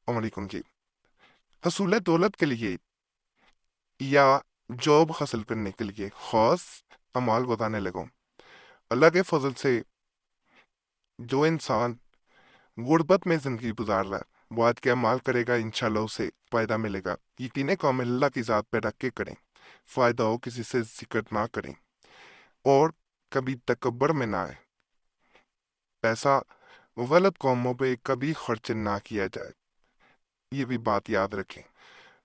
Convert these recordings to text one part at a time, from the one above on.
علیکم جی۔ حصول دولت کے لیے یا جاب حاصل کرنے کے لیے خاص اعمال بتانے لگوں۔ اللہ کے فضل سے جو انسان غربت میں زندگی گزار رہا ہے وہ آج کے اعمال کرے گا، انشاءاللہ اسے فائدہ ملے گا۔ یقین کامل اللہ کی ذات پہ رکھ کے کریں، فائدہ ہو کسی سے ذکر نہ کریں، اور کبھی تکبر میں نہ آئے۔ پیسہ غلط قوموں پہ کبھی خرچ نہ کیا جائے، یہ بھی بات یاد رکھیں۔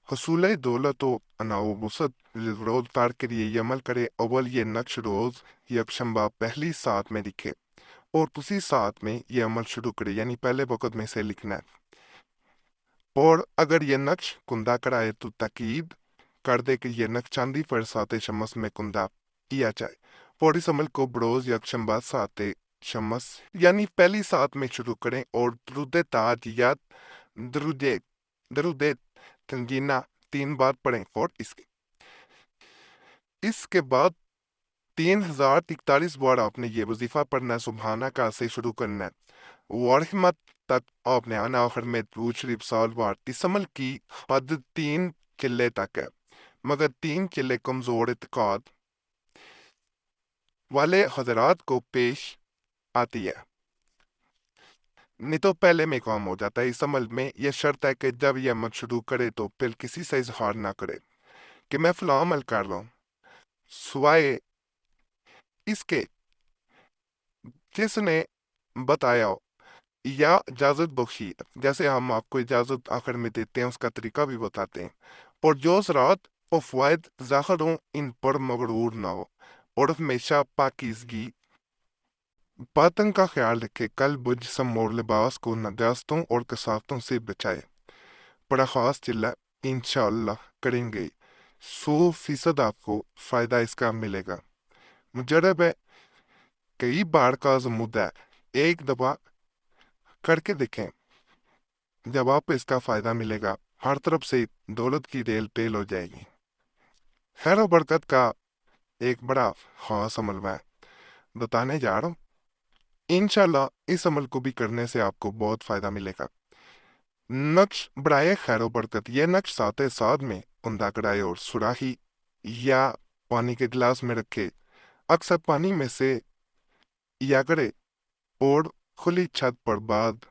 حصول دولت و اناؤ وسط روزگار کے لیے یہ عمل کرے۔ اول یہ نقش روز یکشنبہ پہلی ساعت میں لکھے اور اسی ساعت میں یہ عمل شروع کرے، یعنی پہلے وقت میں سے لکھنا ہے۔ اور اگر یہ نقش کندہ کرائے تو تاکید کر دے کہ یہ نقش چاندی پر سات شمس میں کندہ کیا جائے، اور اس عمل کو بروز یکشنبہ سات شمس یعنی پہلی ساعت میں شروع کریں، اور درود تاج یا درود تنگینہ 3 بار پڑھیں، اور اس کے بعد 3043 بار آپ نے یہ وظیفہ پڑھنا ہے۔ سبحانہ کا سے شروع کرنا ہے، ورحمت تک آپ نے آنا آخر میں درود شریف 100 بار۔ اس عمل کی حد 3 چلے تک ہے، مگر 3 چلے کمزور اعتقاد والے حضرات کو پیش آتی ہے، نہیں تو پہلے میں کام ہو جاتا ہے۔ اس عمل میں یہ شرط ہے کہ جب یہ عمل شروع کرے تو پھر کسی سے اظہار نہ کرے کہ میں فلاں عمل کر رہا ہوں، سوائے اس کے جس نے بتایا ہو یا اجازت بخشی، جیسے ہم آپ کو اجازت آخر میں دیتے ہیں اس کا طریقہ بھی بتاتے ہیں۔ اور جو اثرات و فوائد ظاہر ہوں ان پر مغرور نہ ہو، اور ہمیشہ پاکیزگی باطن کا خیال رکھے۔ قلب و جسم اور لباس کو نجاستوں اور کثافتوں سے بچائے۔ بڑا خاص چلہ انشاءاللہ کریں گے، 100% آپ کو فائدہ اس کا ملے گا۔ مجرب ہے، کئی بار کا آزمود ہے، ایک دفعہ کر کے دیکھیں، جب آپ کو اس کا فائدہ ملے گا ہر طرف سے دولت کی ریل ٹیل ہو جائے گی۔ خیر و برکت کا ایک بڑا خاص عمل میں بتانے جا رہا ہوں، انشاءاللہ اس عمل کو بھی کرنے سے آپ کو بہت فائدہ ملے گا۔ نقش برائے خیر و برکت، یہ نقش ساتھ ساتھ میں عمدہ کرائے اور سراخی یا پانی کے گلاس میں رکھے، اکثر پانی میں سے یا کرے، اور کھلی چھت پر بعد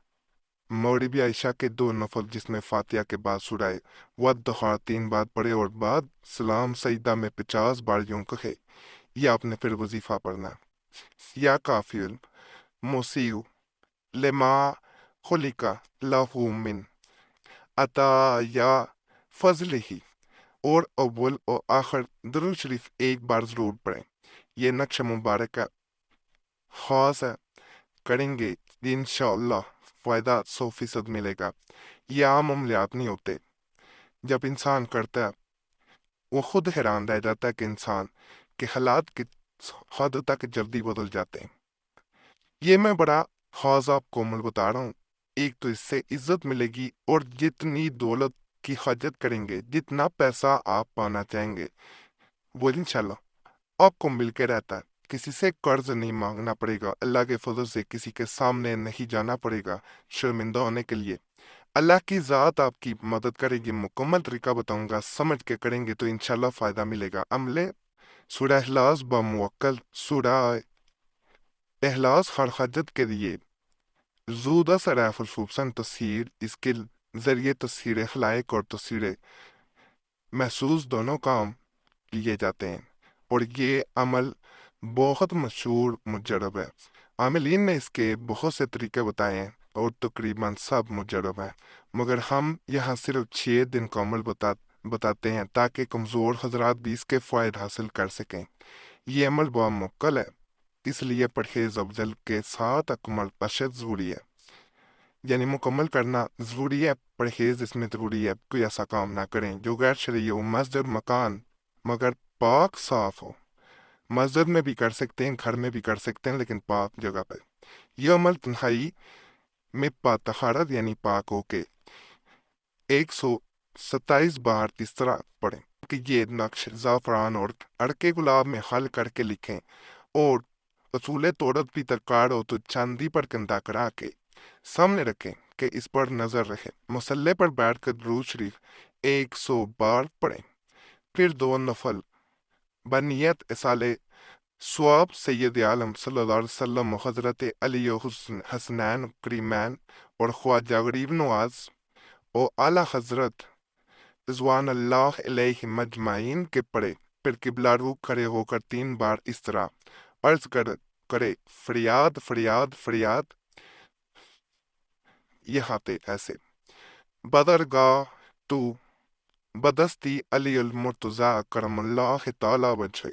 مغربی عشاء کے 2 نفل جس میں فاتحہ کے بعد سورہ والضحیٰ 3 بار پڑھے، اور بعد سلام سجدہ میں 50 بار یوں کہے۔ یہ آپ نے پھر وظیفہ پڑھنا ہے۔ یا کافی موسیو لما خلق لہ من عطا یا فضل ہی، اور اول و آخر درود شریف 1 بار ضرور پڑھیں۔ یہ نقش مبارک خاص ہے، کریں گے انشاءاللہ فائدہ 100% ملے گا۔ یہ عام عملیات نہیں ہوتے، جب انسان کرتا ہے وہ خود حیران رہ جاتا ہے کہ انسان کے حالات کی حد تک جلدی بدل جاتے ہیں۔ یہ میں بڑا خاص آپ کو عمل بتا رہا ہوں، ایک تو اس سے عزت ملے گی، اور جتنی دولت کی حاجت کریں گے، جتنا پیسہ آپ پانا چاہیں گے وہ انشاءاللہ آپ کو مل کے رہتا ہے۔ کسی سے قرض نہیں مانگنا پڑے گا، اللہ کے فضل سے کسی کے سامنے نہیں جانا پڑے گا شرمندہ ہونے کے لیے۔ اللہ کی ذات آپ کی مدد کرے گی۔ مکمل طریقہ بتاؤں گا، سمجھ کے کریں گے تو انشاءاللہ فائدہ ملے گا۔ عملے سورہ اخلاص بموکل، سورہ اخلاص ہر حاجت کے لیے زودہ سراف الفوسن تصویر، اس کے ذریعے تصویر خلائق اور تصویر محسوس دونوں کام لیے جاتے ہیں، اور یہ عمل بہت مشہور مجرب ہے۔ عاملین نے اس کے بہت سے طریقے بتائے ہیں اور تقریباً سب مجرب ہیں، مگر ہم یہاں صرف 6 دن کا عمل بتاتے ہیں تاکہ کمزور حضرات بھی اس کے فوائد حاصل کر سکیں۔ یہ عمل بہت موکل ہے، اس لیے پرہیز افضل کے ساتھ اکمل اشد ضروری ہے، یعنی مکمل کرنا ضروری ہے، پرہیز اس میں ضروری ہے۔ کوئی ایسا کام نہ کریں جو غیر شرعی ہو۔ مسجد مکان مگر پاک صاف ہو، مسجد میں بھی کر سکتے ہیں، گھر میں بھی کر سکتے ہیں، لیکن پاک جگہ پہ۔ یہ عمل تنہائی میں طہارت یعنی پاک ہو کے 127 بار اس طرح پڑھیں کہ یہ نقش زعفران اور عرق گلاب میں حل کر کے لکھیں، اور اصول توڑت بھی درکار ہو تو چاندی پر کندہ کرا کے سامنے رکھیں۔ کہ اس پر نظر رکھیں۔ مصلی پر بیٹھ کر درود شریف 100 بار پڑھیں۔ پھر 2 نفل بنیت اصال ثواب سید عالم صلی اللہ علیہ وسلم و حضرت علی و حسنین کریمین اور خواجہ غریب نواز اور اعلیٰ حضرت رضوان اللہ علیہ مجمعین کے پڑھے۔ پھر قبلہ رو کھڑے ہو کر 3 بار اس طرح عرض کرے فریاد فریاد فریاد، یہاں تے ایسے بدرگاہ تو بدستی علی المرتضی کرم اللہ تعالی وجہ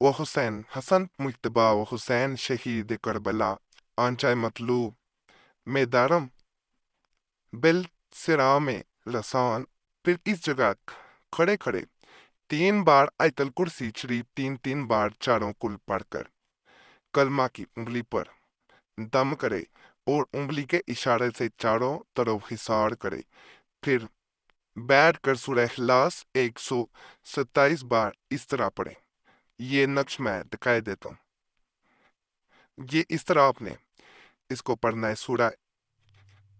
و حسین حسن مجتبی و حسین شہید کربلا آنچہ مطلوب میں دارم بل سرام رسان۔ پھر اس جگہ کھڑے کھڑے 3 بار آیت الکرسی شریف 3 بار چاروں کل پڑھ کر کلمہ کی انگلی پر دم کرے اور انگلی کے اشارے سے چاروں طرف حصار کرے۔ پھر بیٹھ کر سورہ اخلاص 127 بار اس طرح پڑھیں۔ یہ نقش میں دکھائی دیتا ہوں۔ یہ اس طرح آپ نے اس کو پڑھنا ہے سورہ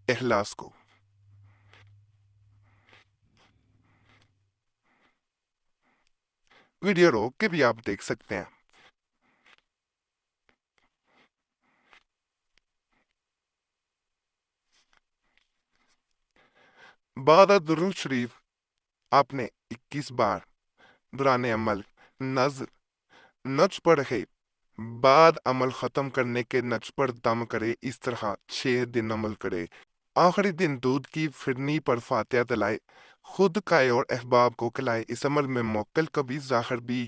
اخلاص کو۔ ویڈیو روک کے بھی آپ دیکھ سکتے ہیں۔ بعد درود شریف آپ نے 21 بار دوران عمل نقش پر رہے۔ بعد عمل ختم کرنے کے نقش پر دم کرے۔ اس طرح 6 دن عمل کرے۔ آخری دن دودھ کی فرنی پر فاتحہ دلائے، خود کھائے اور احباب کو کھلائے۔ اس عمل میں موکل کبھی ظاہر بھی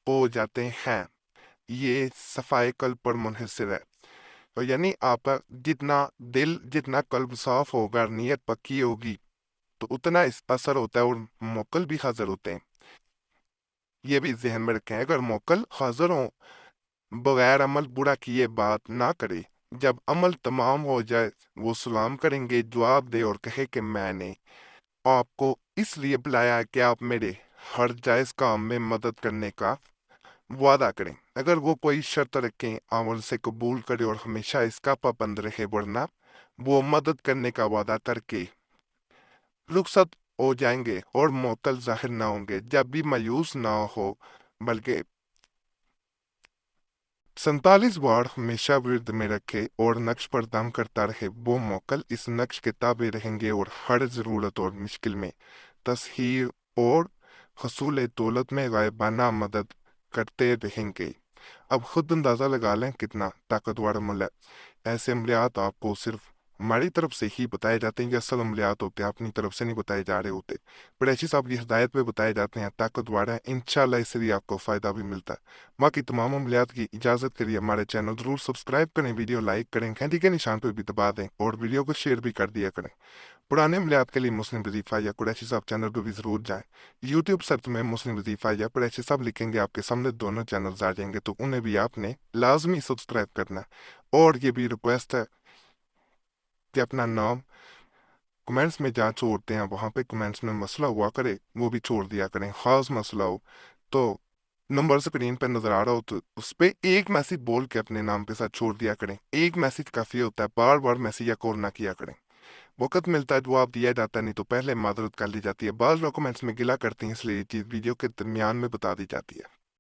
ہو جاتے ہیں۔ یہ صفائے قلب پر منحصر ہے، یعنی آپ کا جتنا دل جتنا قلب صاف ہوگا، نیت پکی ہوگی تو اتنا اس اثر ہوتا ہے اور موکل بھی حاضر ہوتے ہیں۔ یہ بھی ذہن میں رکھیں، اگر موکل حاضر ہوں بغیر عمل برا کیے بات نہ کرے، جب عمل تمام ہو جائے وہ سلام کریں گے، جواب دے اور کہے کہ میں نے آپ کو اس لیے بلایا ہے کہ آپ میرے ہر جائز کام میں مدد کرنے کا وعدہ کریں۔ اگر وہ کوئی شرط رکھیں عمل سے قبول کرے اور ہمیشہ اس کا پابند رہے، ورنہ وہ مدد کرنے کا وعدہ کر کے رخصت ہو جائیں گے اور معطل ظاہر نہ ہوں گے۔ جب بھی مایوس نہ ہو بلکہ 47 بار ہمیشہ ورد میں رکھے اور نقش پر دم کرتا رہے، وہ موکل اس نقش کے تابع رہیں گے اور ہر ضرورت اور مشکل میں تسہیر اور حصول دولت میں غائبانہ مدد کرتے رہیں گے۔ اب خود اندازہ لگا لیں کتنا طاقتور عمل ہے۔ ایسے عملیات آپ کو صرف ہماری طرف سے ہی بتائے جاتے ہیں، یہ اصل عملیات ہوتے ہیں، اپنی طرف سے نہیں بتائے جا رہے ہوتے۔ قریشی صاحب کی ہدایت پہ بتائے جاتے ہیں، طاقتور ہیں، انشاءاللہ اس سے بھی آپ کو فائدہ بھی ملتا ہے۔ باقی تمام عملیات کی اجازت کے لیے ہمارے چینل ضرور سبسکرائب کریں، ویڈیو لائک کریں، گھنٹی کے نشان پہ بھی دبا دیں اور ویڈیو کو شیئر بھی کر دیا کریں۔ پرانے عملیات کے لیے مسلم وظیفہ یا قریشی صاحب چینل پہ بھی ضرور جائیں۔ یوٹیوب سرچ میں مسلم وظیفہ یا قریشی صاحب لکھیں گے، آپ کے سامنے دونوں چینلز آ جائیں گے، تو انہیں بھی آپ نے لازمی سبسکرائب کرنا ہے۔ اور یہ بھی ریکویسٹ ہے کہ اپنا نام کمنٹس میں جہاں چھوڑتے ہیں وہاں پہ کمنٹس میں مسئلہ ہوا کرے وہ بھی چھوڑ دیا کریں، خاص مسئلہ ہو تو نمبر اسکرین پہ نظر آ رہا ہو تو اس پہ ایک میسیج بول کے اپنے نام کے ساتھ چھوڑ دیا کریں۔ ایک میسیج کافی ہوتا ہے، بار بار میسیج یا کال نہ کیا کریں۔ وقت ملتا ہے جواب دیا جاتا ہے، نہیں تو پہلے معذرت کر لی جاتی ہے۔ بعض لوگ کمنٹس میں گلا کرتے ہیں، اس لیے یہ چیز ویڈیو کے درمیان میں بتا دی جاتی ہے۔